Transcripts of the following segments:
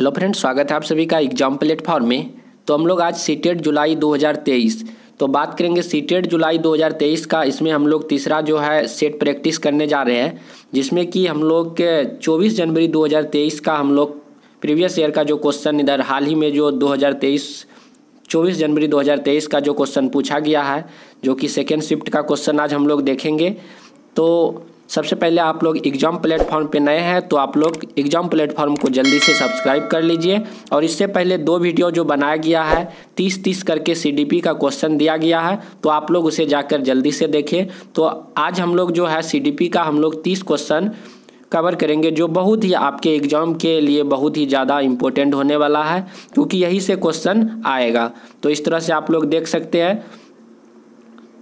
Hello friends, स्वागत है आप सभी का एग्जाम प्लेटफॉर्म में। तो हम लोग आज सीटेट जुलाई 2023 तो बात करेंगे सीटेट जुलाई 2023 का। इसमें हम लोग तीसरा जो है सेट प्रैक्टिस करने जा रहे हैं, जिसमें कि हम लोग के 24 जनवरी 2023 का हम लोग प्रीवियस ईयर का जो क्वेश्चन इधर हाल ही में जो 24 जनवरी 2023 का जो क्वेश्चन पूछा गया है, जो कि सेकेंड शिफ्ट का क्वेश्चन आज हम लोग देखेंगे। तो सबसे पहले आप लोग एग्जाम प्लेटफॉर्म पे नए हैं तो आप लोग एग्जाम प्लेटफॉर्म को जल्दी से सब्सक्राइब कर लीजिए। और इससे पहले 2 वीडियो जो बनाया गया है 30-30 करके सीडीपी का क्वेश्चन दिया गया है, तो आप लोग उसे जाकर जल्दी से देखें। तो आज हम लोग जो है सीडीपी का हम लोग 30 क्वेश्चन कवर करेंगे, जो बहुत ही आपके एग्जाम के लिए बहुत ही ज़्यादा इम्पोर्टेंट होने वाला है, क्योंकि यही से क्वेश्चन आएगा। तो इस तरह से आप लोग देख सकते हैं।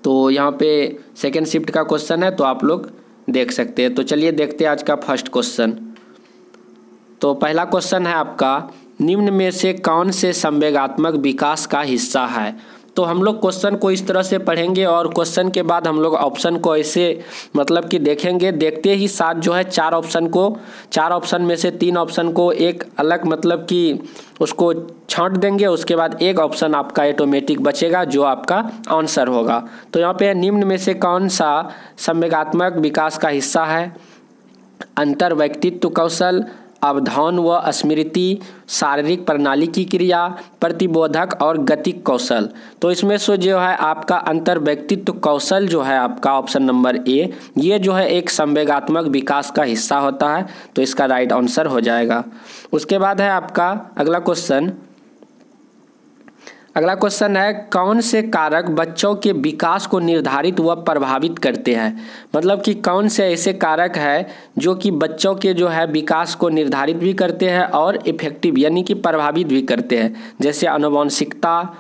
तो यहाँ पे सेकेंड शिफ्ट का क्वेश्चन है, तो आप लोग देख सकते हैं। तो चलिए देखते हैं आज का फर्स्ट क्वेश्चन। तो पहला क्वेश्चन है आपका, निम्न में से कौन से संवेगात्मक विकास का हिस्सा है। तो हम लोग क्वेश्चन को इस तरह से पढ़ेंगे और क्वेश्चन के बाद हम लोग ऑप्शन को ऐसे मतलब कि देखेंगे। देखते ही साथ जो है 4 ऑप्शन में से 3 ऑप्शन को एक अलग मतलब कि उसको छांट देंगे। उसके बाद एक ऑप्शन आपका ऑटोमेटिक बचेगा जो आपका आंसर होगा। तो यहाँ पे निम्न में से कौन सा संवेगात्मक विकास का हिस्सा है। अंतर व्यक्तित्व कौशल, अवधान व स्मृति, शारीरिक प्रणाली की क्रिया, प्रतिबोधक और गतिक कौशल। तो इसमें से जो है आपका अंतर व्यक्तित्व कौशल जो है आपका ऑप्शन नंबर ए, ये जो है एक संवेगात्मक विकास का हिस्सा होता है। तो इसका राइट आंसर हो जाएगा। उसके बाद है आपका अगला क्वेश्चन है, कौन से कारक बच्चों के विकास को निर्धारित व प्रभावित करते हैं। मतलब कि कौन से ऐसे कारक है जो कि बच्चों के जो है विकास को निर्धारित भी करते हैं और इफेक्टिव यानी कि प्रभावित भी करते हैं। जैसे आनुवंशिकता,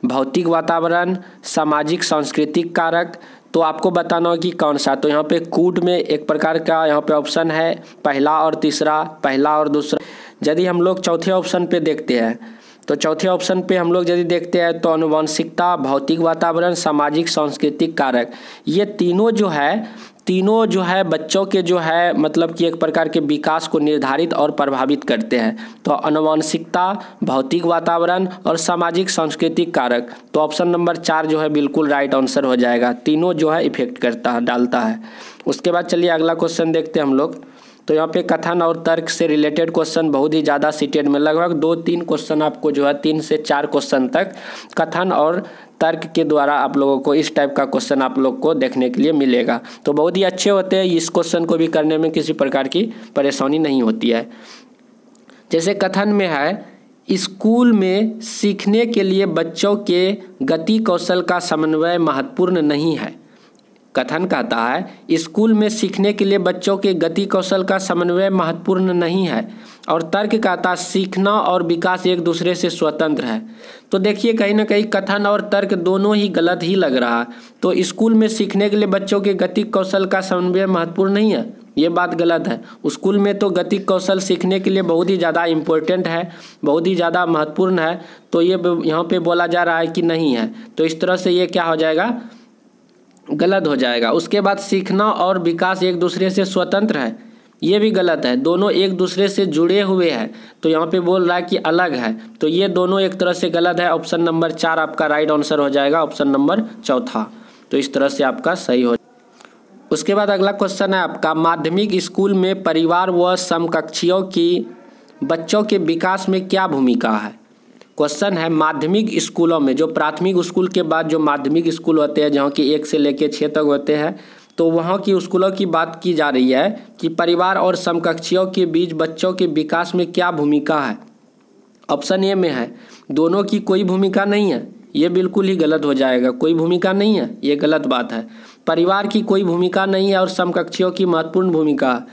भौतिक वातावरण, सामाजिक सांस्कृतिक कारक। तो आपको बताना हो कि कौन सा। तो यहाँ पे कूट में एक प्रकार का यहाँ पे ऑप्शन है, पहला और दूसरा। यदि हम लोग चौथे ऑप्शन पे देखते हैं, तो चौथे ऑप्शन पे हम लोग यदि देखते हैं तो आनुवंशिकता, भौतिक वातावरण, सामाजिक सांस्कृतिक कारक, ये तीनों जो है बच्चों के जो है मतलब कि एक प्रकार के विकास को निर्धारित और प्रभावित करते हैं। तो आनुवंशिकता, भौतिक वातावरण और सामाजिक सांस्कृतिक कारक। तो ऑप्शन नंबर 4 जो है बिल्कुल राइट आंसर हो जाएगा। तीनों जो है इफेक्ट डालता है। उसके बाद चलिए अगला क्वेश्चन देखते हैं हम लोग। तो यहाँ पे कथन और तर्क से रिलेटेड क्वेश्चन बहुत ही ज़्यादा सीटेट में लगभग 2-3 क्वेश्चन आपको जो है 3 से 4 क्वेश्चन तक कथन और तर्क के द्वारा आप लोगों को इस टाइप का क्वेश्चन आप लोग को देखने के लिए मिलेगा। तो बहुत ही अच्छे होते हैं, इस क्वेश्चन को भी करने में किसी प्रकार की परेशानी नहीं होती है। जैसे कथन में है, स्कूल में सीखने के लिए बच्चों के गति कौशल का समन्वय महत्वपूर्ण नहीं है। कथन कहता है स्कूल में सीखने के लिए बच्चों के गति कौशल का समन्वय महत्वपूर्ण नहीं है। और तर्क कहता है सीखना और विकास एक दूसरे से स्वतंत्र है। तो देखिए कहीं ना कहीं कथन और तर्क दोनों ही गलत ही लग रहा है। तो स्कूल में सीखने के लिए बच्चों के गति कौशल का समन्वय महत्वपूर्ण नहीं है, ये बात गलत है। स्कूल में तो गति कौशल सीखने के लिए बहुत ही ज़्यादा इम्पोर्टेंट है, बहुत ही ज़्यादा महत्वपूर्ण है। तो ये यहाँ पे बोला जा रहा है कि नहीं है। तो इस तरह से ये क्या हो जाएगा, गलत हो जाएगा। उसके बाद सीखना और विकास एक दूसरे से स्वतंत्र है, ये भी गलत है। दोनों एक दूसरे से जुड़े हुए हैं। तो यहाँ पे बोल रहा है कि अलग है, तो ये दोनों एक तरह से गलत है। ऑप्शन नंबर 4 आपका राइट आंसर हो जाएगा, ऑप्शन नंबर 4। तो इस तरह से आपका सही हो। उसके बाद अगला क्वेश्चन है आपका, माध्यमिक स्कूल में परिवार व समकक्षियों की बच्चों के विकास में क्या भूमिका है। क्वेश्चन है, माध्यमिक स्कूलों में जो प्राथमिक स्कूल के बाद जो माध्यमिक स्कूल होते हैं, जहाँ की 1 से लेकर 6 तक होते हैं, तो वहाँ की स्कूलों की बात की जा रही है कि परिवार और समकक्षियों के बीच बच्चों के विकास में क्या भूमिका है। ऑप्शन ए में है दोनों की कोई भूमिका नहीं है, ये बिल्कुल ही गलत हो जाएगा। कोई भूमिका नहीं है, ये गलत बात है। परिवार की कोई भूमिका नहीं है और समकक्षियों की महत्वपूर्ण भूमिका।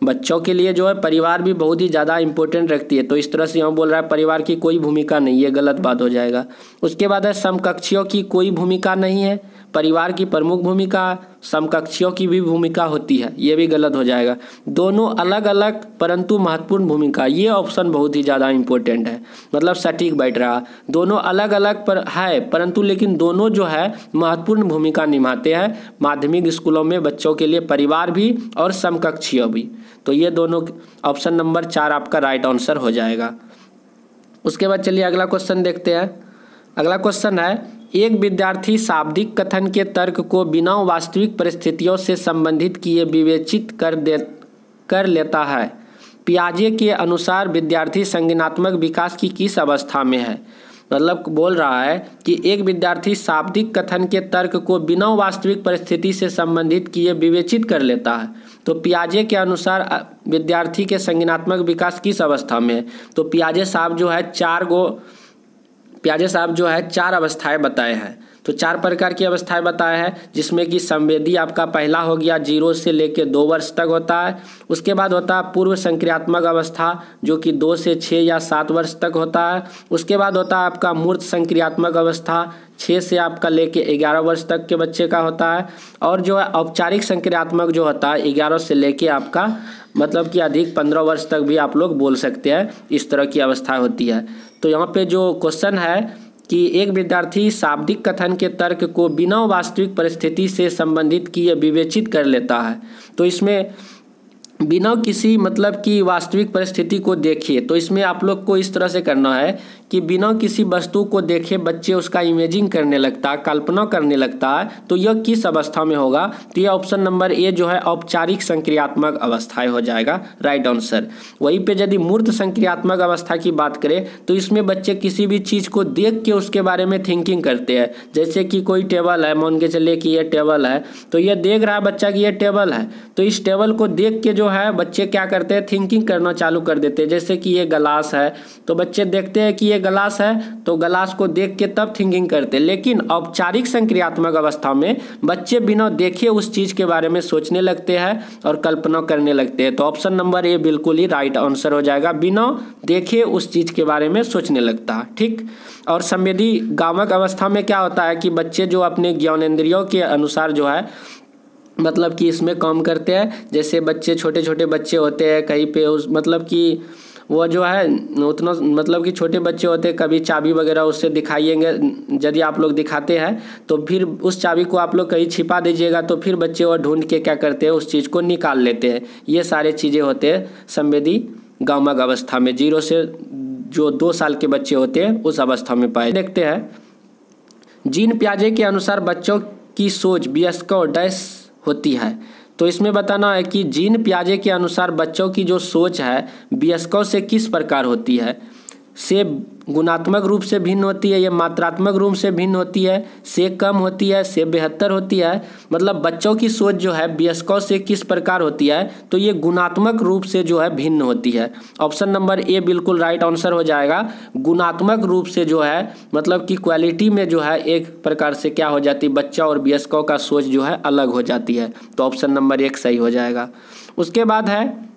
बच्चों के लिए जो है परिवार भी बहुत ही ज़्यादा इंपॉर्टेंट रखती है। तो इस तरह से यहाँ बोल रहा है परिवार की कोई भूमिका नहीं, ये गलत बात हो जाएगा। उसके बाद है समकक्षियों की कोई भूमिका नहीं है, परिवार की प्रमुख भूमिका समकक्षियों की भी भूमिका होती है, ये भी गलत हो जाएगा। दोनों अलग अलग परंतु महत्वपूर्ण भूमिका, ये ऑप्शन बहुत ही ज़्यादा इंपॉर्टेंट है, मतलब सटीक बैठ रहा। दोनों अलग अलग पर है परंतु लेकिन दोनों जो है महत्वपूर्ण भूमिका निभाते हैं माध्यमिक स्कूलों में बच्चों के लिए, परिवार भी और समकक्षियों भी। तो ये दोनों ऑप्शन नंबर 4 आपका राइट आंसर हो जाएगा। उसके बाद चलिए अगला क्वेश्चन देखते हैं। अगला क्वेश्चन है, एक विद्यार्थी शाब्दिक कथन के तर्क को बिना वास्तविक परिस्थितियों से संबंधित किए विवेचित कर लेता है। पियाजे के अनुसार विद्यार्थी संज्ञानात्मक विकास की किस अवस्था में है? मतलब बोल रहा है कि एक विद्यार्थी शाब्दिक कथन के तर्क को बिना वास्तविक परिस्थिति से संबंधित किए विवेचित कर लेता है। तो पियाजे के अनुसार विद्यार्थी के संज्ञानात्मक विकास किस अवस्था में है? तो पियाजे साहब जो है चार अवस्थाएं बताए हैं। तो चार प्रकार की अवस्थाएं बताए हैं, जिसमें कि संवेदी आपका पहला हो गया, 0 से लेकर 2 वर्ष तक होता है। उसके बाद होता है पूर्व संक्रियात्मक अवस्था, जो कि 2 से 6 या 7 वर्ष तक होता है। उसके बाद होता है आपका मूर्त संक्रियात्मक अवस्था, 6 से आपका लेके 11 वर्ष तक के बच्चे का होता है। और जो है औपचारिक संक्रियात्मक जो होता है 11 से लेके आपका मतलब कि अधिक 15 वर्ष तक भी आप लोग बोल सकते हैं, इस तरह की अवस्था होती है। तो यहाँ पे जो क्वेश्चन है कि एक विद्यार्थी शाब्दिक कथन के तर्क को बिना वास्तविक परिस्थिति से संबंधित किए विवेचित कर लेता है। तो इसमें बिना किसी मतलब की वास्तविक परिस्थिति को देखिए, तो इसमें आप लोग को इस तरह से करना है कि बिना किसी वस्तु को देखे बच्चे उसका इमेजिंग करने लगता है, कल्पना करने लगता है। तो यह किस अवस्था में होगा? तो यह ऑप्शन नंबर ए जो है औपचारिक संक्रियात्मक अवस्थाएं हो जाएगा राइट आंसर। वहीं पे यदि मूर्त संक्रियात्मक अवस्था की बात करें तो इसमें बच्चे किसी भी चीज़ को देख के उसके बारे में थिंकिंग करते हैं। जैसे कि कोई टेबल है, मान के चलिए कि ये टेबल है, तो ये देख रहा है बच्चा कि ये टेबल है, तो इस टेबल को देख के जो है बच्चे क्या करते हैं, थिंकिंग करना चालू कर देते हैं। जैसे कि ये गिलास है, तो बच्चे देखते हैं कि ये गिलास है, तो गिलास को देख के तब थिंकिंग करते हैं। लेकिन औपचारिक संक्रियात्मक अवस्था में बच्चे बिना देखे उस चीज़ के बारे में सोचने लगते हैं और कल्पना करने लगते हैं। तो ऑप्शन नंबर ए बिल्कुल ही राइट आंसर हो जाएगा, बिना देखे उस चीज़ के बारे में सोचने लगता है। ठीक। और संवेदी गामक अवस्था में क्या होता है कि बच्चे जो अपने ज्ञानेंद्रियों के अनुसार जो है मतलब कि इसमें काम करते हैं। जैसे बच्चे छोटे छोटे बच्चे होते हैं, कहीं पे उस मतलब कि वो जो है उतना मतलब कि छोटे बच्चे होते हैं, कभी चाबी वगैरह उससे दिखाइएंगे, यदि आप लोग दिखाते हैं तो फिर उस चाबी को आप लोग कहीं छिपा दीजिएगा, तो फिर बच्चे वो ढूंढ के क्या करते हैं, उस चीज़ को निकाल लेते हैं। ये सारे चीज़ें होते हैं संवेदी गामक अवस्था में। 0 से जो 2 साल के बच्चे होते हैं उस अवस्था में पाए। देखते हैं, जीन पियाजे के अनुसार बच्चों की सोच वयस्कों डैश होती है। तो इसमें बताना है कि जीन पियाजे के अनुसार बच्चों की जो सोच है वयस्कों से किस प्रकार होती है। से गुणात्मक रूप से भिन्न होती है, या मात्रात्मक रूप से भिन्न होती है, से कम होती है, से बेहतर होती है। मतलब बच्चों की सोच जो है वयस्कों से किस प्रकार होती है, तो ये गुणात्मक रूप से जो है भिन्न होती है। ऑप्शन नंबर ए बिल्कुल राइट आंसर हो जाएगा। गुणात्मक रूप से जो है मतलब कि क्वालिटी में जो है एक प्रकार से क्या हो जाती है, बच्चा और वयस्कों का सोच जो है अलग हो जाती है। तो ऑप्शन नंबर 1 सही हो जाएगा। उसके बाद है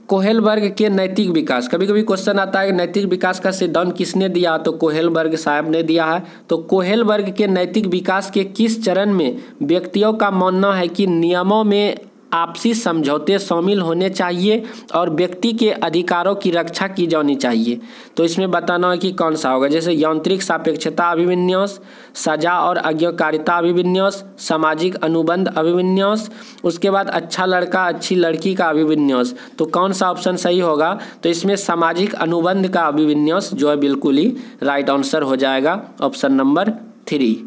कोहेलबर्ग के नैतिक विकास। कभी कभी क्वेश्चन आता है कि नैतिक विकास का सिद्धांत किसने दिया, तो कोहेलबर्ग साहब ने दिया है। तो कोहेलबर्ग के नैतिक विकास के किस चरण में व्यक्तियों का मानना है कि नियमों में आपसी समझौते शामिल होने चाहिए और व्यक्ति के अधिकारों की रक्षा की जानी चाहिए। तो इसमें बताना है कि कौन सा होगा। जैसे यांत्रिक सापेक्षता अभिविन्यास, सजा और आज्ञाकारिता अभिविन्यास, सामाजिक अनुबंध अभिविन्यास, उसके बाद अच्छा लड़का अच्छी लड़की का अभिविन्यास। तो कौन सा ऑप्शन सही होगा, तो इसमें सामाजिक अनुबंध का अभिविन्यास जो है बिल्कुल ही राइट आंसर हो जाएगा, ऑप्शन नंबर 3।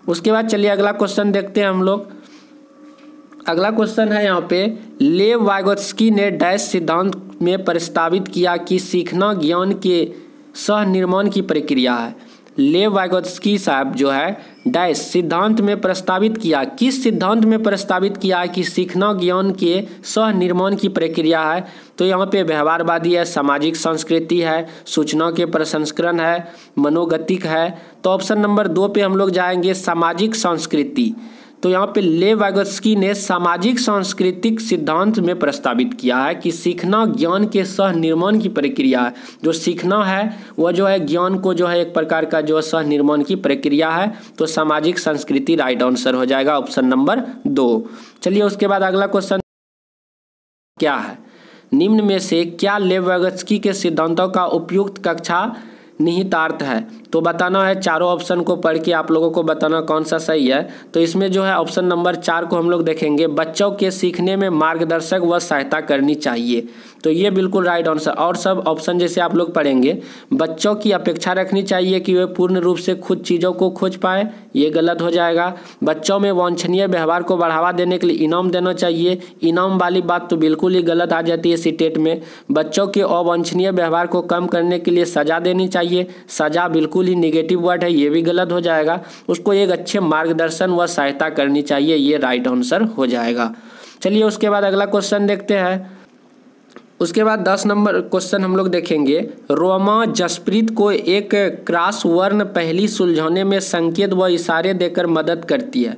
उसके बाद चलिए अगला क्वेश्चन देखते हैं हम लोग। अगला क्वेश्चन है यहाँ पे, लेव वाइगोत्स्की ने डैश सिद्धांत में प्रस्तावित किया कि सीखना ज्ञान के सह निर्माण की प्रक्रिया है। लेव वाइगोत्स्की साहब जो है डैश सिद्धांत में प्रस्तावित किया, किस सिद्धांत में प्रस्तावित किया है कि सीखना ज्ञान के सह निर्माण की प्रक्रिया है। तो यहाँ पे व्यवहारवादी है, सामाजिक संस्कृति है, सूचना के प्रसंस्करण है, मनोगतिक है। तो ऑप्शन नंबर 2 पे हम लोग जाएंगे, सामाजिक संस्कृति। तो यहाँ पे लेव वाइगोत्स्की ने सामाजिक सांस्कृतिक सिद्धांत में प्रस्तावित किया है कि सीखना ज्ञान के सह निर्माण की प्रक्रिया है। जो सीखना है वह जो है ज्ञान को जो है एक प्रकार का जो सह निर्माण की प्रक्रिया है। तो सामाजिक संस्कृति राइट आंसर हो जाएगा, ऑप्शन नंबर 2। चलिए उसके बाद अगला क्वेश्चन क्या है, निम्न में से क्या लेव वाइगोत्स्की के सिद्धांतों का उपयुक्त कक्षा निहितार्थ है। तो बताना है, चारों ऑप्शन को पढ़ के आप लोगों को बताना कौन सा सही है। तो इसमें जो है ऑप्शन नंबर 4 को हम लोग देखेंगे, बच्चों के सीखने में मार्गदर्शक व सहायता करनी चाहिए। तो ये बिल्कुल राइट आंसर। और सब ऑप्शन जैसे आप लोग पढ़ेंगे, बच्चों की अपेक्षा रखनी चाहिए कि वे पूर्ण रूप से खुद चीज़ों को खोज पाए, ये गलत हो जाएगा। बच्चों में वांछनीय व्यवहार को बढ़ावा देने के लिए इनाम देना चाहिए, इनाम वाली बात तो बिल्कुल ही गलत आ जाती है सीटेट में। बच्चों के अवांछनीय व्यवहार को कम करने के लिए सजा देनी चाहिए, सजा बिल्कुल ही नेगेटिव वर्ड है, ये भी गलत हो जाएगा। उसको एक अच्छे मार्गदर्शन व सहायता करनी चाहिए, ये राइट आंसर हो जाएगा। चलिए उसके बाद अगला क्वेश्चन देखते हैं। उसके बाद 10 नंबर क्वेश्चन हम लोग देखेंगे। रोमा जसप्रीत को एक क्रॉस वर्ण पहेली सुलझाने में संकेत व इशारे देकर मदद करती है।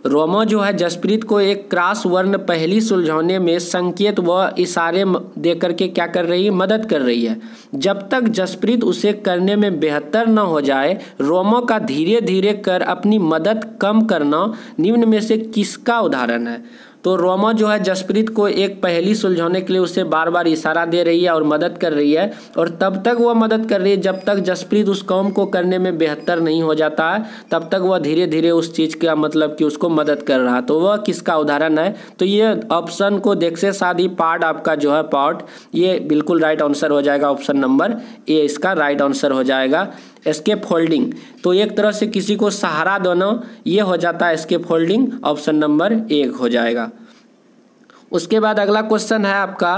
रोमा जो है जसप्रीत को एक क्रॉस वर्ण पहेली सुलझाने में संकेत व इशारे देकर के क्या कर रही है, मदद कर रही है। जब तक जसप्रीत उसे करने में बेहतर न हो जाए, रोमा का धीरे धीरे कर अपनी मदद कम करना निम्न में से किसका उदाहरण है। तो रोमा जो है जसप्रीत को एक पहेली सुलझाने के लिए उसे बार बार इशारा दे रही है और मदद कर रही है, और तब तक वह मदद कर रही है जब तक जसप्रीत उस काम को करने में बेहतर नहीं हो जाता है, तब तक वह धीरे धीरे उस चीज़ का मतलब कि उसको मदद कर रहा है। तो वह किसका उदाहरण है, तो ये ऑप्शन को देख से साथ ही पार्ट आपका जो है पार्ट, ये बिल्कुल राइट आंसर हो जाएगा। ऑप्शन नंबर ए इसका राइट आंसर हो जाएगा। एस्केप होल्डिंग, तो एक तरह से किसी को सहारा देना, ये हो जाता है एस्केप होल्डिंग, ऑप्शन नंबर 1 हो जाएगा। उसके बाद अगला क्वेश्चन है आपका,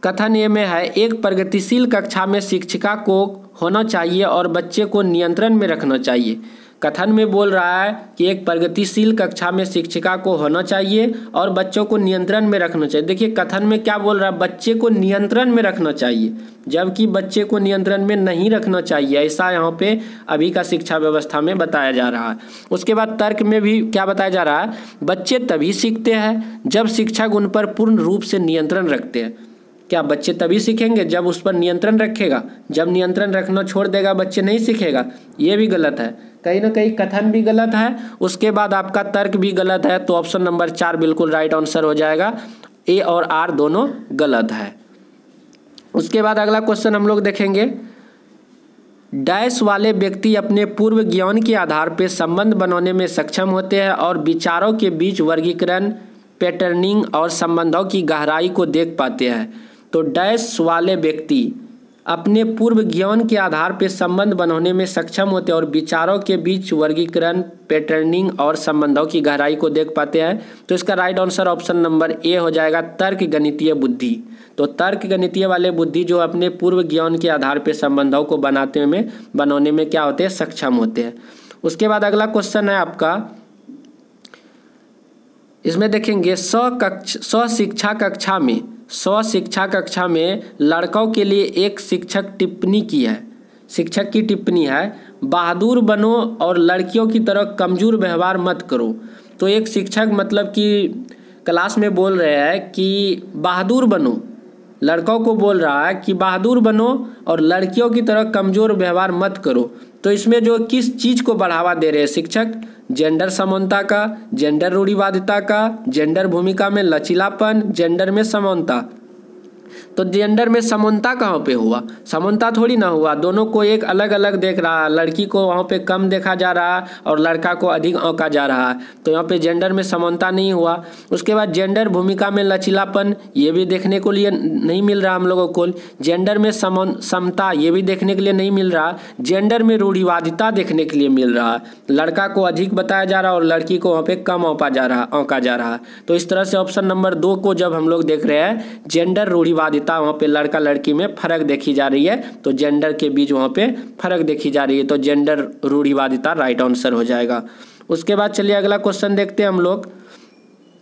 कथन ए में है, एक प्रगतिशील कक्षा में शिक्षिका को होना चाहिए और बच्चे को नियंत्रण में रखना चाहिए। कथन में बोल रहा है कि एक प्रगतिशील कक्षा में शिक्षिका को होना चाहिए और बच्चों को नियंत्रण में रखना चाहिए। देखिए कथन में क्या बोल रहा है, बच्चे को नियंत्रण में रखना चाहिए, जबकि बच्चे को नियंत्रण में नहीं रखना चाहिए, ऐसा यहाँ पे अभी का शिक्षा व्यवस्था में बताया जा रहा है। उसके बाद तर्क में भी क्या बताया जा रहा है, बच्चे तभी सीखते हैं जब शिक्षक उन पर पूर्ण रूप से नियंत्रण रखते हैं। क्या बच्चे तभी सीखेंगे जब उस पर नियंत्रण रखेगा, जब नियंत्रण रखना छोड़ देगा बच्चे नहीं सीखेगा, ये भी गलत है। कहीं ना कहीं कथन भी गलत है, उसके बाद आपका तर्क भी गलत है, तो ऑप्शन नंबर 4 बिल्कुल राइट आंसर हो जाएगा। ए और आर दोनों गलत है। उसके बाद अगला क्वेश्चन हम लोग देखेंगे, डैश वाले व्यक्ति अपने पूर्व ज्ञान के आधार पर संबंध बनाने में सक्षम होते हैं और विचारों के बीच वर्गीकरण, पैटर्निंग और संबंधों की गहराई को देख पाते हैं। तो डैश वाले व्यक्ति अपने पूर्व ज्ञान के आधार पर संबंध बनाने में सक्षम होते हैं और विचारों के बीच वर्गीकरण, पैटर्निंग और संबंधों की गहराई को देख पाते हैं। तो इसका right answer option number A हो जाएगा, तर्क गणितीय बुद्धि। तो तर्क गणितीय वाले बुद्धि जो अपने पूर्व ज्ञान के आधार पर संबंधों को बनाने में क्या होते हैं, सक्षम होते हैं। उसके बाद अगला क्वेश्चन है आपका, इसमें देखेंगे, शिक्षा कक्षा में लड़कों के लिए एक शिक्षक टिप्पणी की है। शिक्षक की टिप्पणी है, बहादुर बनो और लड़कियों की तरह कमजोर व्यवहार मत करो। तो एक शिक्षक मतलब कि क्लास में बोल रहे हैं कि बहादुर बनो, लड़कों को बोल रहा है कि बहादुर बनो और लड़कियों की तरह कमजोर व्यवहार मत करो। तो इसमें जो किस चीज़ को बढ़ावा दे रहे हैं शिक्षक, जेंडर समानता का, जेंडर रूढ़िवादिता का, जेंडर भूमिका में लचीलापन, जेंडर में समानता। तो जेंडर में समानता कहाँ पे हुआ, समानता थोड़ी ना हुआ, दोनों को एक अलग अलग देख रहा है। लड़की को वहाँ पे कम देखा जा रहा है और लड़का को अधिक आंका जा रहा है, तो यहाँ पे जेंडर में समानता नहीं हुआ। उसके बाद जेंडर भूमिका में लचीलापन, ये भी देखने को लिए नहीं मिल रहा हम लोगों को। जेंडर में समता, ये भी देखने के लिए नहीं मिल रहा। जेंडर में रूढ़िवादिता देखने के लिए मिल रहा है, लड़का को अधिक बताया जा रहा है और लड़की को वहाँ पे कम आंका जा रहा है। तो इस तरह से ऑप्शन नंबर 2 को जब हम लोग देख रहे हैं, जेंडर रूढ़िवादिता, वहाँ पे लड़का लड़की में फर्क देखी जा रही है, तो जेंडर के बीच वहाँ पे फर्क देखी जा रही है, तो जेंडर रूढ़िवादिता राइट आंसर हो जाएगा। उसके बाद चलिए अगला क्वेश्चन देखते हैं हम लोग।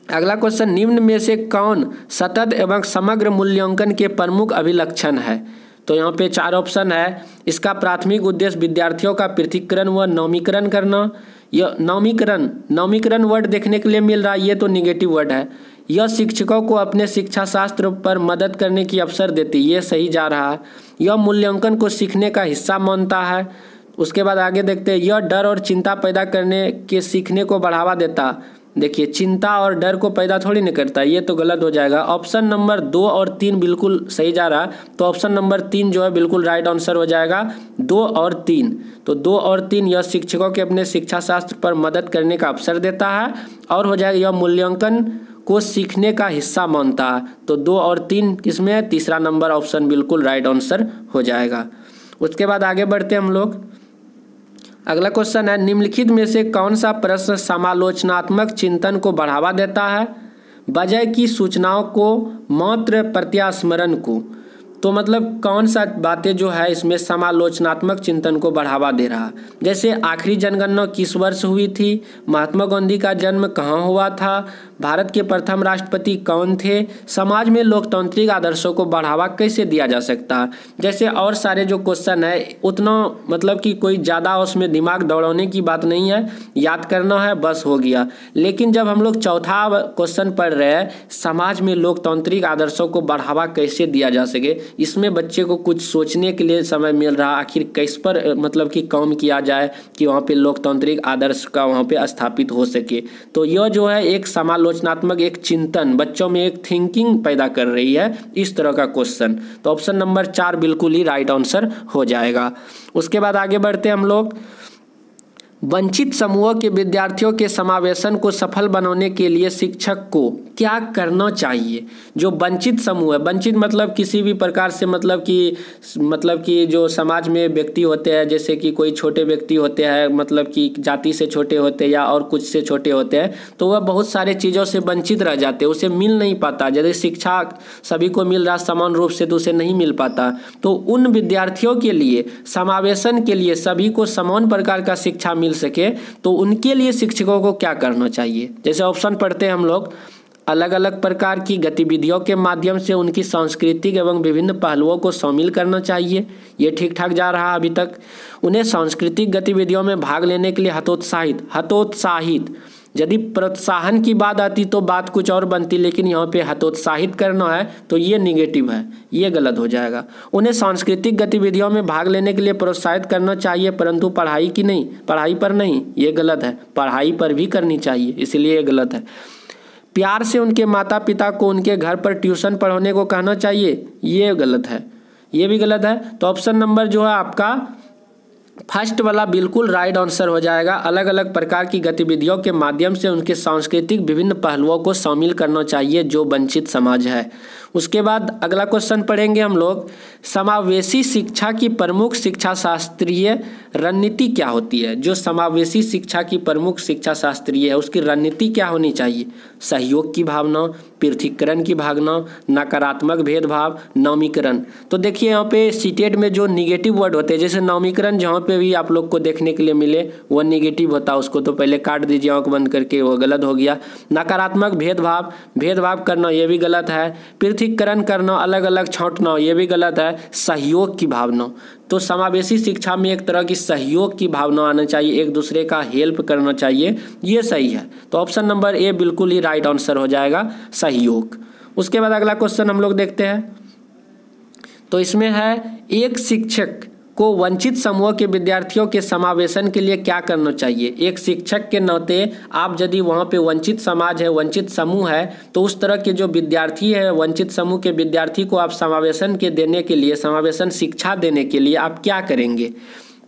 अगला क्वेश्चन, निम्न में से कौन सतत एवं समग्र मूल्यांकन के प्रमुख अभिलक्षण है। तो यहाँ पे 4 ऑप्शन है। इसका प्राथमिक उद्देश्य विद्यार्थियों का पृथक्करण व नवीकरण करना। यह नवीकरण वर्ड देखने के लिए मिल रहा है, ये तो निगेटिव वर्ड है। यह शिक्षकों को अपने शिक्षा शास्त्र पर मदद करने की अवसर देती, ये सही जा रहा है। यह मूल्यांकन को सीखने का हिस्सा मानता है। उसके बाद आगे देखते हैं, यह डर और चिंता पैदा करने के सीखने को बढ़ावा देता। देखिए चिंता और डर को पैदा थोड़ी नहीं करता, ये तो गलत हो जाएगा। ऑप्शन नंबर 2 और 3 बिल्कुल सही जा रहा, तो ऑप्शन नंबर 3 जो है बिल्कुल राइट आंसर हो जाएगा। 2 और 3, तो 2 और 3 यह शिक्षकों के अपने शिक्षा शास्त्र पर मदद करने का अवसर देता है, और हो जाएगा यह मूल्यांकन को सीखने का हिस्सा मानता है। तो 2 और 3 किसमें है? तीसरा नंबर ऑप्शन बिल्कुल राइट आंसर हो जाएगा। उसके बाद आगे बढ़ते हैं हम लोग। अगला क्वेश्चन है, निम्नलिखित में से कौन सा प्रश्न समालोचनात्मक चिंतन को बढ़ावा देता है बजाय की सूचनाओं को मात्र प्रत्यास्मरण को? तो मतलब कौन सा बातें जो है इसमें समालोचनात्मक चिंतन को बढ़ावा दे रहा है? जैसे आखिरी जनगणना किस वर्ष हुई थी, महात्मा गांधी का जन्म कहाँ हुआ था, भारत के प्रथम राष्ट्रपति कौन थे, समाज में लोकतांत्रिक आदर्शों को बढ़ावा कैसे दिया जा सकता है, जैसे और सारे जो क्वेश्चन है उतना मतलब कि कोई ज़्यादा उसमें दिमाग दौड़ाने की बात नहीं है, याद करना है बस हो गया। लेकिन जब हम लोग चौथा क्वेश्चन पढ़ रहे हैं, समाज में लोकतांत्रिक आदर्शों को बढ़ावा कैसे दिया जा सके, इसमें बच्चे को कुछ सोचने के लिए समय मिल रहा, आखिर किस पर मतलब कि काम किया जाए कि वहाँ पे लोकतांत्रिक आदर्श का वहाँ पे स्थापित हो सके। तो यह जो है एक समालोचनात्मक एक चिंतन बच्चों में एक थिंकिंग पैदा कर रही है, इस तरह का क्वेश्चन। तो ऑप्शन नंबर 4 बिल्कुल ही राइट आंसर हो जाएगा। उसके बाद आगे बढ़ते हैं हम लोग। वंचित समूह के विद्यार्थियों के समावेशन को सफल बनाने के लिए शिक्षक को क्या करना चाहिए? जो वंचित समूह है, वंचित मतलब किसी भी प्रकार से मतलब कि जो समाज में व्यक्ति होते हैं, जैसे कि कोई छोटे व्यक्ति होते हैं, मतलब कि जाति से छोटे होते हैं या और कुछ से छोटे होते हैं, तो वह बहुत सारे चीज़ों से वंचित रह जाते हैं, उसे मिल नहीं पाता। जैसे शिक्षा सभी को मिल रहा समान रूप से तो उसे नहीं मिल पाता। तो उन विद्यार्थियों के लिए समावेशन के लिए सभी को समान प्रकार का शिक्षा मिल सके, तो उनके लिए शिक्षकों को क्या करना चाहिए? जैसे ऑप्शन पढ़ते हैं हम लोग। अलग अलग प्रकार की गतिविधियों के माध्यम से उनकी सांस्कृतिक एवं विभिन्न पहलुओं को शामिल करना चाहिए, ये ठीक ठाक जा रहा है अभी तक। उन्हें सांस्कृतिक गतिविधियों में भाग लेने के लिए हतोत्साहित यदि प्रोत्साहन की बात आती तो बात कुछ और बनती, लेकिन यहाँ पे हतोत्साहित करना है तो ये निगेटिव है, ये गलत हो जाएगा। उन्हें सांस्कृतिक गतिविधियों में भाग लेने के लिए प्रोत्साहित करना चाहिए, परंतु पढ़ाई पर नहीं, ये गलत है। पढ़ाई पर भी करनी चाहिए, इसलिए ये गलत है। प्यार से उनके माता पिता को उनके घर पर ट्यूशन पढ़ाने को कहना चाहिए, ये गलत है, ये भी गलत है। तो ऑप्शन नंबर जो है आपका फर्स्ट वाला बिल्कुल राइट आंसर हो जाएगा। अलग अलग प्रकार की गतिविधियों के माध्यम से उनके सांस्कृतिक विभिन्न पहलुओं को शामिल करना चाहिए जो वंचित समाज है। उसके बाद अगला क्वेश्चन पढ़ेंगे हम लोग। समावेशी शिक्षा की प्रमुख शिक्षा शास्त्रीय रणनीति क्या होती है? जो समावेशी शिक्षा की प्रमुख शिक्षा शास्त्रीय है उसकी रणनीति क्या होनी चाहिए? सहयोग की भावना, पृथकीकरण की भावना, नकारात्मक भेदभाव, नामीकरण। तो देखिए यहाँ पे सीटेट में जो निगेटिव वर्ड होते हैं, जैसे नामीकरण जहाँ पे भी आप लोग को देखने के लिए मिले वह निगेटिव होता है, उसको तो पहले काट दीजिए आंख बंद करके, वह गलत हो गया। नकारात्मक भेदभाव करना ये भी गलत है। पृथकीकरण करना, अलग अलग छांटना, ये भी गलत है। सहयोग की भावना, तो समावेशी शिक्षा में एक तरह की सहयोग की भावना आना चाहिए, एक दूसरे का हेल्प करना चाहिए, ये सही है। तो ऑप्शन नंबर ए बिल्कुल ही राइट आंसर हो जाएगा, सहयोग। उसके बाद अगला क्वेश्चन हम लोग देखते हैं। तो इसमें है, एक शिक्षक को वंचित समूह के विद्यार्थियों के समावेशन के लिए क्या करना चाहिए? एक शिक्षक के नाते आप यदि वहाँ पे वंचित समाज है, वंचित समूह है, तो उस तरह के जो विद्यार्थी है, वंचित समूह के विद्यार्थी को आप समावेशन के देने के लिए, समावेशन शिक्षा देने के लिए आप क्या करेंगे?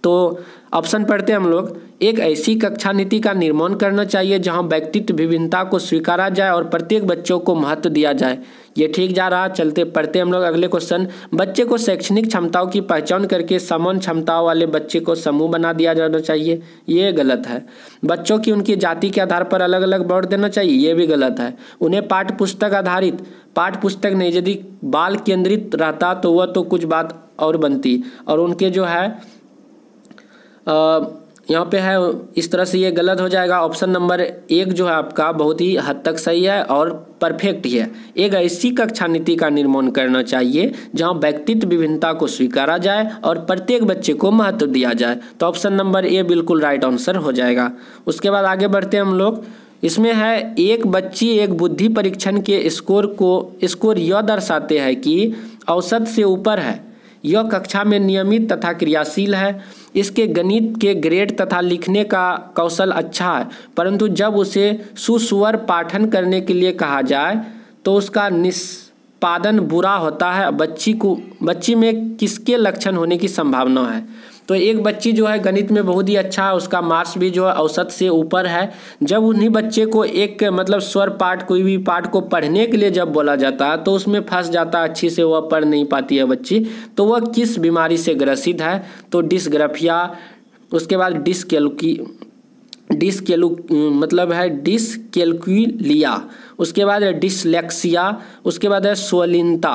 तो ऑप्शन पढ़ते हैं हम लोग। एक ऐसी कक्षा नीति का निर्माण करना चाहिए जहां व्यक्तित्व विभिन्नता को स्वीकारा जाए और प्रत्येक बच्चों को महत्व दिया जाए, ये ठीक जा रहा। चलते पढ़ते हम लोग अगले क्वेश्चन। बच्चे को शैक्षणिक क्षमताओं की पहचान करके समान क्षमताओं वाले बच्चे को समूह बना दिया जाना चाहिए, ये गलत है। बच्चों की उनकी जाति के आधार पर अलग अलग बांट देना चाहिए, ये भी गलत है। उन्हें पाठ्य पुस्तक नहीं, यदि बाल केंद्रित रहता तो वह तो कुछ बात और बनती, और उनके जो है यहाँ पे है इस तरह से, ये गलत हो जाएगा। ऑप्शन नंबर 1 जो है आपका बहुत ही हद तक सही है और परफेक्ट ही है। एक ऐसी कक्षा नीति का निर्माण करना चाहिए जहाँ व्यक्तित्व विभिन्नता को स्वीकारा जाए और प्रत्येक बच्चे को महत्व दिया जाए। तो ऑप्शन नंबर ए बिल्कुल राइट आंसर हो जाएगा। उसके बाद आगे बढ़ते हैं हम लोग। इसमें है, एक बच्ची एक बुद्धि परीक्षण के स्कोर यह दर्शाते हैं कि औसत से ऊपर है, यह कक्षा में नियमित तथा क्रियाशील है, इसके गणित के ग्रेड तथा लिखने का कौशल अच्छा है, परंतु जब उसे सुस्वर पाठन करने के लिए कहा जाए तो उसका निष्पादन बुरा होता है। बच्ची में किसके लक्षण होने की संभावना है? तो एक बच्ची जो है गणित में बहुत ही अच्छा है, उसका मार्क्स भी जो है औसत से ऊपर है। जब उन्हीं बच्चे को एक मतलब स्वर पाठ कोई भी पाठ को पढ़ने के लिए जब बोला जाता है तो उसमें फंस जाता है, अच्छी से वह पढ़ नहीं पाती है बच्ची। तो वह किस बीमारी से ग्रसित है? तो डिस्ग्राफिया, उसके बाद मतलब है डिसकैल्कुलिया, उसके बाद है डिसलेक्सिया, उसके बाद है स्वलिनता।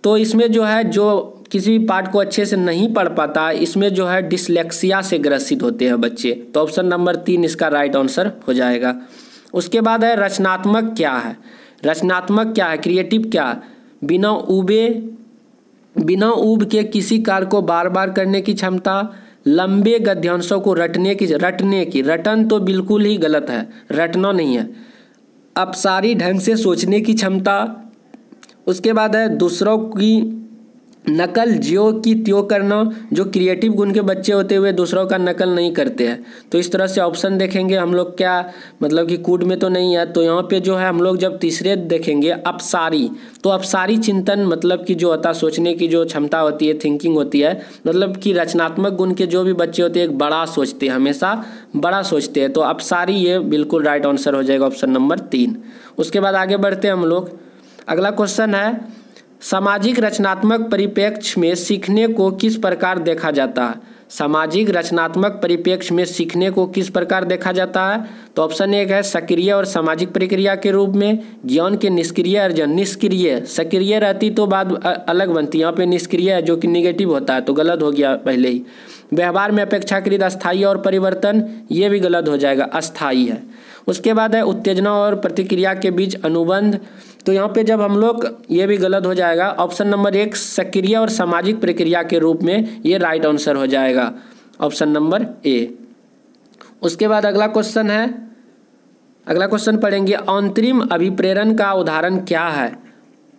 तो इसमें जो है जो किसी भी पाठ को अच्छे से नहीं पढ़ पाता, इसमें जो है डिसलेक्सिया से ग्रसित होते हैं बच्चे। तो ऑप्शन नंबर 3 इसका राइट आंसर हो जाएगा। उसके बाद है रचनात्मक क्या है? रचनात्मक क्या है, क्रिएटिव क्या है? बिना ऊब के किसी कार्य को बार बार करने की क्षमता, लंबे गद्यांशों को रटने की रटन तो बिल्कुल ही गलत है, रटना नहीं है। अपसारी ढंग से सोचने की क्षमता, उसके बाद है दूसरों की नकल ज्यों की त्यों करना, जो क्रिएटिव गुण के बच्चे होते हुए दूसरों का नकल नहीं करते हैं। तो इस तरह से ऑप्शन देखेंगे हम लोग, क्या मतलब कि कूट में तो नहीं है। तो यहाँ पे जो है हम लोग जब तीसरे देखेंगे अपसारी, तो अपसारी चिंतन मतलब कि जो होता है सोचने की जो क्षमता होती है, थिंकिंग होती है, मतलब कि रचनात्मक गुण के जो भी बच्चे होते हैं एक बड़ा सोचते हैं, हमेशा बड़ा सोचते हैं। तो अपसारी ये बिल्कुल राइट आंसर हो जाएगा, ऑप्शन नंबर 3। उसके बाद आगे बढ़ते हैं हम लोग। अगला क्वेश्चन है सामाजिक रचनात्मक परिप्रेक्ष्य में सीखने को किस प्रकार देखा जाता है? सामाजिक रचनात्मक परिप्रेक्ष्य में सीखने को किस प्रकार देखा जाता है? तो ऑप्शन 1 है सक्रिय और सामाजिक प्रक्रिया के रूप में, ज्ञान के निष्क्रिय अर्जन। निष्क्रिय, सक्रिय रहती तो बात अलग बनती, यहाँ पे निष्क्रिय है जो कि निगेटिव होता है, तो गलत हो गया पहले ही। व्यवहार में अपेक्षाकृत अस्थायी और परिवर्तन, ये भी गलत हो जाएगा, अस्थायी है। उसके बाद है उत्तेजना और प्रतिक्रिया के बीच अनुबंध, तो यहाँ पे जब हम लोग, ये भी गलत हो जाएगा। ऑप्शन नंबर 1 सक्रिय और सामाजिक प्रक्रिया के रूप में, ये राइट आंसर हो जाएगा, ऑप्शन नंबर ए। उसके बाद अगला क्वेश्चन पढ़ेंगे अंतरिम अभिप्रेरण का उदाहरण क्या है?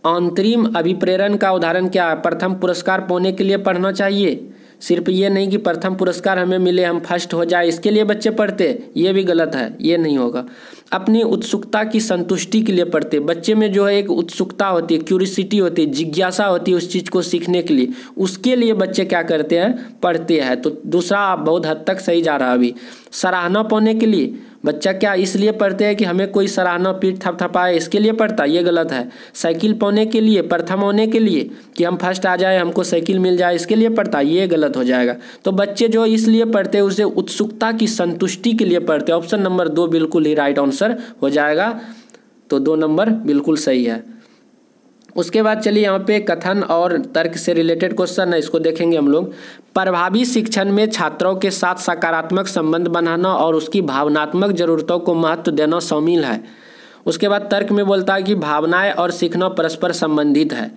अंतरिम अभिप्रेरण का उदाहरण क्या है? प्रथम पुरस्कार पाने के लिए पढ़ना चाहिए, सिर्फ ये नहीं कि प्रथम पुरस्कार हमें मिले, हम फर्स्ट हो जाए, इसके लिए बच्चे पढ़ते, ये भी गलत है, ये नहीं होगा। अपनी उत्सुकता की संतुष्टि के लिए पढ़ते, बच्चे में जो है एक उत्सुकता होती है, क्यूरियोसिटी होती है, जिज्ञासा होती है उस चीज़ को सीखने के लिए, उसके लिए बच्चे क्या करते हैं? पढ़ते हैं। तो दूसरा बहुत हद तक सही जा रहा है अभी। सराहना पाने के लिए, बच्चा क्या इसलिए पढ़ते हैं कि हमें कोई सराहना, पीठ थपथपाए, इसके लिए पढ़ता, ये गलत है। साइकिल पाने के लिए, प्रथम होने के लिए, कि हम फर्स्ट आ जाए, हमको साइकिल मिल जाए, इसके लिए पढ़ता, ये गलत हो जाएगा। तो बच्चे जो इसलिए पढ़ते हैं उसे उत्सुकता की संतुष्टि के लिए पढ़ते हैं। ऑप्शन नंबर 2 बिल्कुल ही राइट आंसर हो जाएगा, तो 2 नंबर बिल्कुल सही है। उसके बाद चलिए यहाँ पे कथन और तर्क से रिलेटेड क्वेश्चन है, इसको देखेंगे हम लोग। प्रभावी शिक्षण में छात्रों के साथ सकारात्मक संबंध बनाना और उसकी भावनात्मक जरूरतों को महत्व देना शामिल है। उसके बाद तर्क में बोलता है कि भावनाएं और सीखना परस्पर संबंधित है।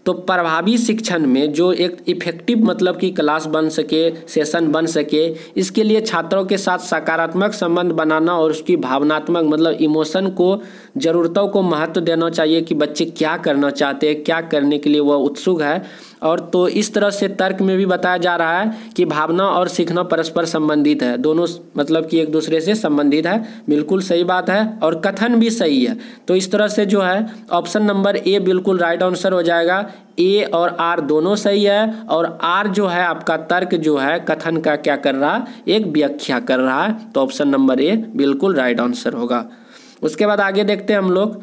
तो प्रभावी शिक्षण में जो एक इफेक्टिव मतलब कि क्लास बन सके, सेशन बन सके, इसके लिए छात्रों के साथ सकारात्मक संबंध बनाना और उसकी भावनात्मक मतलब इमोशन को, ज़रूरतों को महत्व देना चाहिए कि बच्चे क्या करना चाहते हैं, क्या करने के लिए वह उत्सुक है। और तो इस तरह से तर्क में भी बताया जा रहा है कि भावना और सीखना परस्पर संबंधित है, दोनों मतलब कि एक दूसरे से संबंधित है, बिल्कुल सही बात है। और कथन भी सही है। तो इस तरह से जो है ऑप्शन नंबर ए बिल्कुल राइट आंसर हो जाएगा। ए और आर दोनों सही है, और आर जो है आपका तर्क जो है कथन का क्या कर रहा है? एक व्याख्या कर रहा है। तो ऑप्शन नंबर ए बिल्कुल राइट आंसर होगा। उसके बाद आगे देखते हैं हम लोग।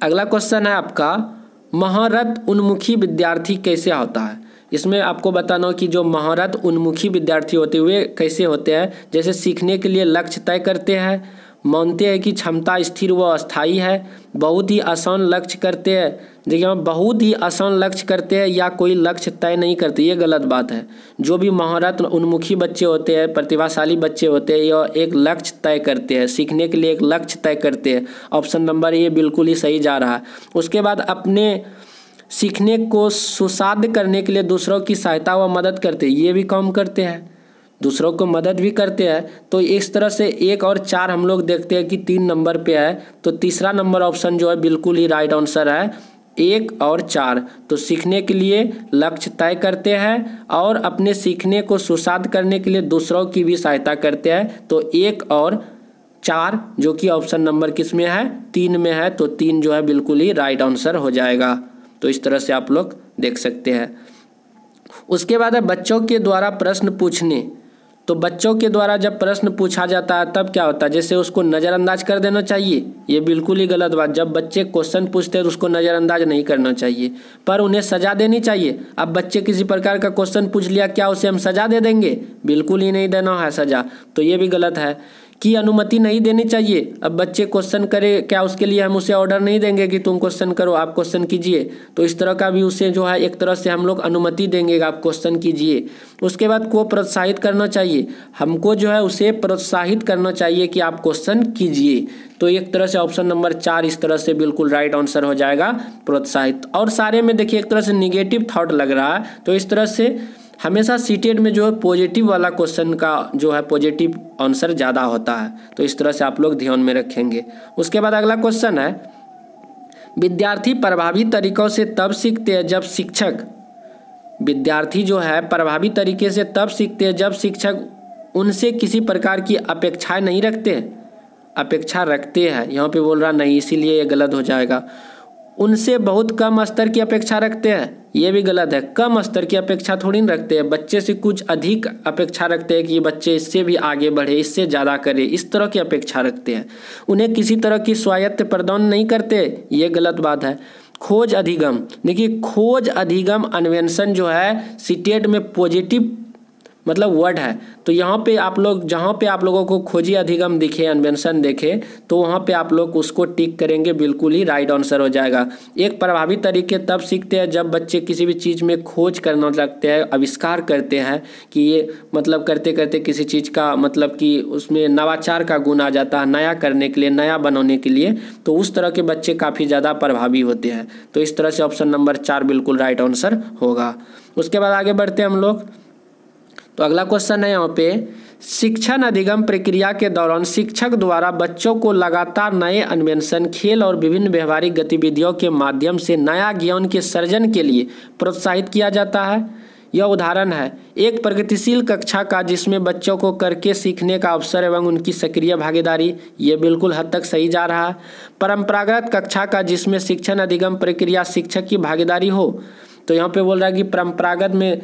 अगला क्वेश्चन है आपका महारत उन्मुखी विद्यार्थी कैसे होता है? इसमें आपको बताना कि जो महारत उन्मुखी विद्यार्थी होते हुए कैसे होते हैं, जैसे सीखने के लिए लक्ष्य तय करते हैं, मानते हैं कि क्षमता स्थिर व अस्थायी है, बहुत ही आसान लक्ष्य करते हैं। देखिए बहुत ही आसान लक्ष्य करते हैं या कोई लक्ष्य तय नहीं करते, ये गलत बात है। जो भी महारत उन्मुखी बच्चे होते हैं, प्रतिभाशाली बच्चे होते हैं, यह एक लक्ष्य तय करते हैं, सीखने के लिए एक लक्ष्य तय करते हैं। ऑप्शन नंबर ये बिल्कुल ही सही जा रहा है। उसके बाद अपने सीखने को सुसाध्य करने के लिए दूसरों की सहायता व मदद करते हैं, ये भी काम करते हैं, दूसरों को मदद भी करते हैं। तो इस तरह से 1 और 4 हम लोग देखते हैं कि 3 नंबर पे है। तो तीसरा नंबर ऑप्शन जो है बिल्कुल ही राइट आंसर है, 1 और 4। तो सीखने के लिए लक्ष्य तय करते हैं और अपने सीखने को सुसाध्य करने के लिए दूसरों की भी सहायता करते हैं। तो 1 और 4 जो कि ऑप्शन नंबर किस में है? 3 में है। तो 3 जो है बिल्कुल ही राइट आंसर हो जाएगा। तो इस तरह से आप लोग देख सकते हैं। उसके बाद है बच्चों के द्वारा प्रश्न पूछने। तो बच्चों के द्वारा जब प्रश्न पूछा जाता है तब क्या होता है, जैसे उसको नज़रअंदाज कर देना चाहिए, ये बिल्कुल ही गलत बात। जब बच्चे क्वेश्चन पूछते हैं तो उसको नज़रअंदाज नहीं करना चाहिए, पर उन्हें सज़ा देनी चाहिए। अब बच्चे किसी प्रकार का क्वेश्चन पूछ लिया, क्या उसे हम सज़ा दे देंगे? बिल्कुल ही नहीं देना है सज़ा, तो ये भी गलत है। की अनुमति नहीं देनी चाहिए। अब बच्चे क्वेश्चन करे, क्या उसके लिए हम उसे ऑर्डर नहीं देंगे कि तुम क्वेश्चन करो, आप क्वेश्चन कीजिए? तो इस तरह का भी उसे जो है एक तरह से हम लोग अनुमति देंगे, आप क्वेश्चन कीजिए। उसके बाद को प्रोत्साहित करना चाहिए, हमको जो है उसे प्रोत्साहित करना चाहिए कि आप क्वेश्चन कीजिए। तो एक तरह से ऑप्शन नंबर 4 इस तरह से बिल्कुल राइट आंसर हो जाएगा, प्रोत्साहित। और सारे में देखिए एक तरह से निगेटिव थॉट लग रहा है, तो इस तरह से हमेशा सीटेट में जो है पॉजिटिव वाला क्वेश्चन का जो है पॉजिटिव आंसर ज़्यादा होता है, तो इस तरह से आप लोग ध्यान में रखेंगे। उसके बाद अगला क्वेश्चन है, विद्यार्थी प्रभावी तरीकों से तब सीखते हैं जब शिक्षक, विद्यार्थी जो है प्रभावी तरीके से तब सीखते हैं जब शिक्षक उनसे किसी प्रकार की अपेक्षाएं नहीं रखते हैं। अपेक्षा रखते हैं, यहाँ पे बोल रहा नहीं, इसीलिए ये गलत हो जाएगा। उनसे बहुत कम स्तर की अपेक्षा रखते हैं, ये भी गलत है। कम स्तर की अपेक्षा थोड़ी ना रखते हैं, बच्चे से कुछ अधिक अपेक्षा रखते हैं कि बच्चे इससे भी आगे बढ़े, इससे ज़्यादा करे, इस तरह की अपेक्षा रखते हैं। उन्हें किसी तरह की स्वायत्त प्रदान नहीं करते, ये गलत बात है। खोज अधिगम, देखिए खोज अधिगम अन्वेषण जो है सीटेट में पॉजिटिव मतलब वर्ड है, तो यहाँ पे आप लोग जहाँ पे आप लोगों को खोजी अधिगम दिखे, अन्वेषण देखे, तो वहाँ पे आप लोग उसको टिक करेंगे, बिल्कुल ही राइट आंसर हो जाएगा। एक प्रभावी तरीके तब सीखते हैं जब बच्चे किसी भी चीज़ में खोज करना लगते हैं, आविष्कार करते हैं कि ये मतलब करते करते किसी चीज़ का मतलब कि उसमें नवाचार का गुण आ जाता है, नया करने के लिए, नया बनाने के लिए, तो उस तरह के बच्चे काफ़ी ज़्यादा प्रभावी होते हैं। तो इस तरह से ऑप्शन नंबर 4 बिल्कुल राइट आंसर होगा। उसके बाद आगे बढ़ते हैं हम लोग। तो अगला क्वेश्चन है यहाँ पे, शिक्षण अधिगम प्रक्रिया के दौरान शिक्षक द्वारा बच्चों को लगातार नए अन्वेषण, खेल और विभिन्न व्यवहारिक गतिविधियों के माध्यम से नया ज्ञान के सृजन के लिए प्रोत्साहित किया जाता है। यह उदाहरण है एक प्रगतिशील कक्षा का जिसमें बच्चों को करके सीखने का अवसर एवं उनकी सक्रिय भागीदारी, ये बिल्कुल हद तक सही जा रहा है। परंपरागत कक्षा का जिसमें शिक्षण अधिगम प्रक्रिया शिक्षक की भागीदारी हो, तो यहाँ पे बोल रहा है कि परंपरागत में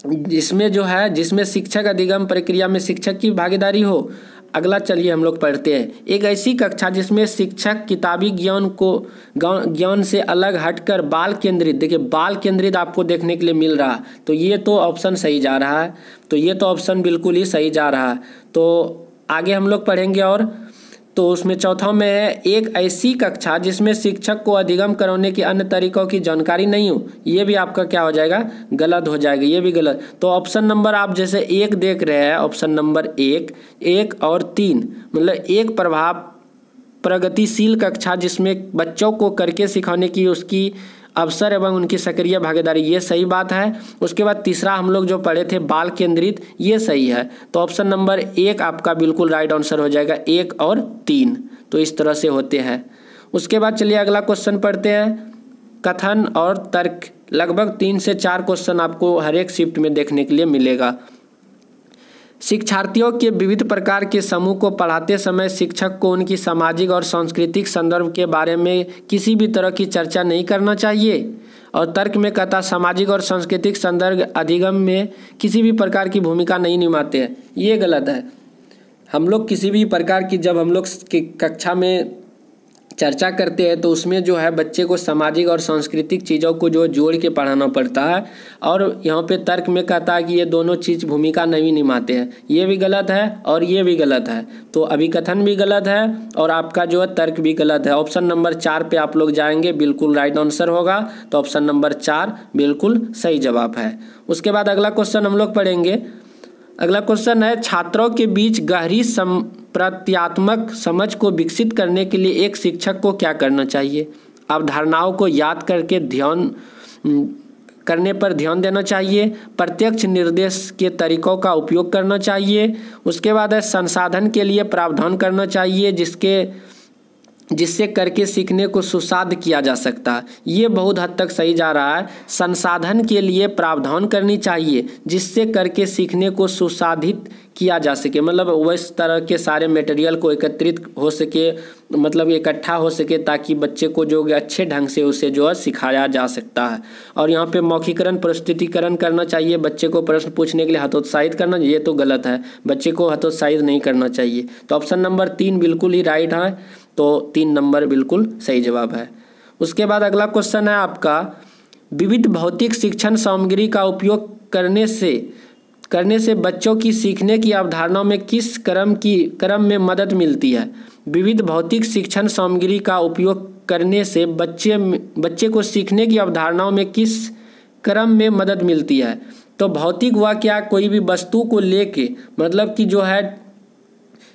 जिसमें जो है जिसमें शिक्षक अधिगम प्रक्रिया में शिक्षक की भागीदारी हो। अगला चलिए हम लोग पढ़ते हैं, एक ऐसी कक्षा जिसमें शिक्षक किताबी ज्ञान से अलग हटकर बाल केंद्रित, देखिए बाल केंद्रित आपको देखने के लिए मिल रहा है, तो ये तो ऑप्शन सही जा रहा है, तो ये तो ऑप्शन बिल्कुल ही सही जा रहा है। तो आगे हम लोग पढ़ेंगे, और तो उसमें चौथा में है एक ऐसी कक्षा जिसमें शिक्षक को अधिगम कराने के अन्य तरीकों की जानकारी नहीं हो, ये भी आपका क्या हो जाएगा, गलत हो जाएगा, ये भी गलत। तो ऑप्शन नंबर आप जैसे 1 देख रहे हैं, ऑप्शन नंबर 1 और 3, मतलब एक प्रगतिशील कक्षा जिसमें बच्चों को करके सिखाने की उसकी अवसर एवं उनकी सक्रिय भागीदारी, ये सही बात है। उसके बाद तीसरा हम लोग जो पढ़े थे बाल केंद्रित, ये सही है। तो ऑप्शन नंबर 1 आपका बिल्कुल राइट आंसर हो जाएगा, 1 और 3, तो इस तरह से होते हैं। उसके बाद चलिए अगला क्वेश्चन पढ़ते हैं, कथन और तर्क। लगभग 3 से 4 क्वेश्चन आपको हर एक शिफ्ट में देखने के लिए मिलेगा। शिक्षार्थियों के विविध प्रकार के समूह को पढ़ाते समय शिक्षक को उनकी सामाजिक और सांस्कृतिक संदर्भ के बारे में किसी भी तरह की चर्चा नहीं करना चाहिए। और तर्क में कहता सामाजिक और सांस्कृतिक संदर्भ अधिगम में किसी भी प्रकार की भूमिका नहीं निभाते हैं, ये गलत है। हम लोग किसी भी प्रकार की जब हम लोग कक्षा में चर्चा करते हैं तो उसमें जो है बच्चे को सामाजिक और सांस्कृतिक चीज़ों को जो जोड़ के पढ़ाना पड़ता है, और यहाँ पे तर्क में कहता है कि ये दोनों चीज़ भूमिका नहीं निभाते हैं, ये भी गलत है और ये भी गलत है। तो अभिकथन भी गलत है और आपका जो है तर्क भी गलत है। ऑप्शन नंबर 4 पे आप लोग जाएंगे, बिल्कुल राइट आंसर होगा, तो ऑप्शन नंबर 4 बिल्कुल सही जवाब है। उसके बाद अगला क्वेश्चन हम लोग पढ़ेंगे। अगला क्वेश्चन है, छात्रों के बीच गहरी प्रत्यात्मक समझ को विकसित करने के लिए एक शिक्षक को क्या करना चाहिए? अवधारणाओं को याद करके ध्यान करने पर ध्यान देना चाहिए, प्रत्यक्ष निर्देश के तरीकों का उपयोग करना चाहिए, उसके बाद है संसाधन के लिए प्रावधान करना चाहिए जिसके जिससे करके सीखने को सुसाध्य किया जा सकता है। ये बहुत हद तक सही जा रहा है। संसाधन के लिए प्रावधान करनी चाहिए जिससे करके सीखने को सुसाधित किया जा सके, मतलब उस तरह के सारे मटेरियल को एकत्रित हो सके, मतलब इकट्ठा हो सके, ताकि बच्चे को जो अच्छे ढंग से उसे जो है सिखाया जा सकता है। और यहाँ पे मौखिकरण प्रस्तुतिकरण करना चाहिए, बच्चे को प्रश्न पूछने के लिए हतोत्साहित करना, ये तो गलत है, बच्चे को हतोत्साहित नहीं करना चाहिए। तो ऑप्शन नंबर 3 बिल्कुल ही राइट है, तो 3 नंबर बिल्कुल सही जवाब है। उसके बाद अगला क्वेश्चन है आपका, विविध भौतिक शिक्षण सामग्री का उपयोग करने से बच्चों की सीखने की अवधारणाओं में किस क्रम में मदद मिलती है। विविध भौतिक शिक्षण सामग्री का उपयोग करने से बच्चे को सीखने की अवधारणाओं में किस क्रम में मदद मिलती है। तो भौतिक हुआ क्या, कोई भी वस्तु को लेके, मतलब कि जो है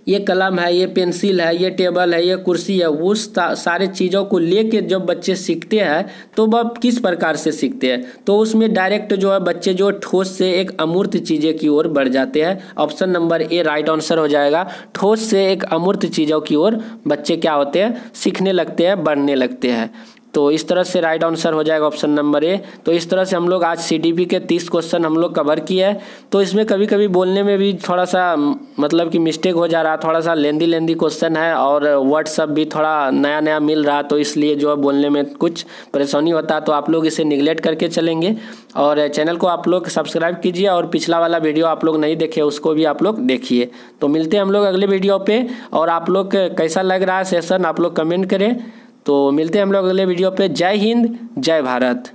ये कलम है, ये पेंसिल है, ये टेबल है, ये कुर्सी है, वो सारे चीज़ों को लेके जब बच्चे सीखते हैं तो वह किस प्रकार से सीखते हैं, तो उसमें डायरेक्ट जो है बच्चे जो ठोस से एक अमूर्त चीज़ें की ओर बढ़ जाते हैं। Option number A right answer हो जाएगा। ठोस से एक अमूर्त चीज़ों की ओर बच्चे क्या होते हैं, सीखने लगते हैं, बढ़ने लगते हैं। तो इस तरह से राइट आंसर हो जाएगा ऑप्शन नंबर ए। तो इस तरह से हम लोग आज सीडीपी के 30 क्वेश्चन हम लोग कवर किए हैं। तो इसमें कभी कभी बोलने में भी थोड़ा सा मतलब कि मिस्टेक हो जा रहा है, थोड़ा सा लेंदी क्वेश्चन है और वर्ड सब भी थोड़ा नया मिल रहा, तो इसलिए जो है बोलने में कुछ परेशानी होता है। तो आप लोग इसे निगलेक्ट करके चलेंगे और चैनल को आप लोग सब्सक्राइब कीजिए और पिछला वाला वीडियो आप लोग नहीं देखे उसको भी आप लोग देखिए। तो मिलते हैं हम लोग अगले वीडियो पे, और आप लोग कैसा लग रहा है सेशन आप लोग कमेंट करें। तो मिलते हैं हम लोग अगले वीडियो पे। जय हिंद, जय भारत।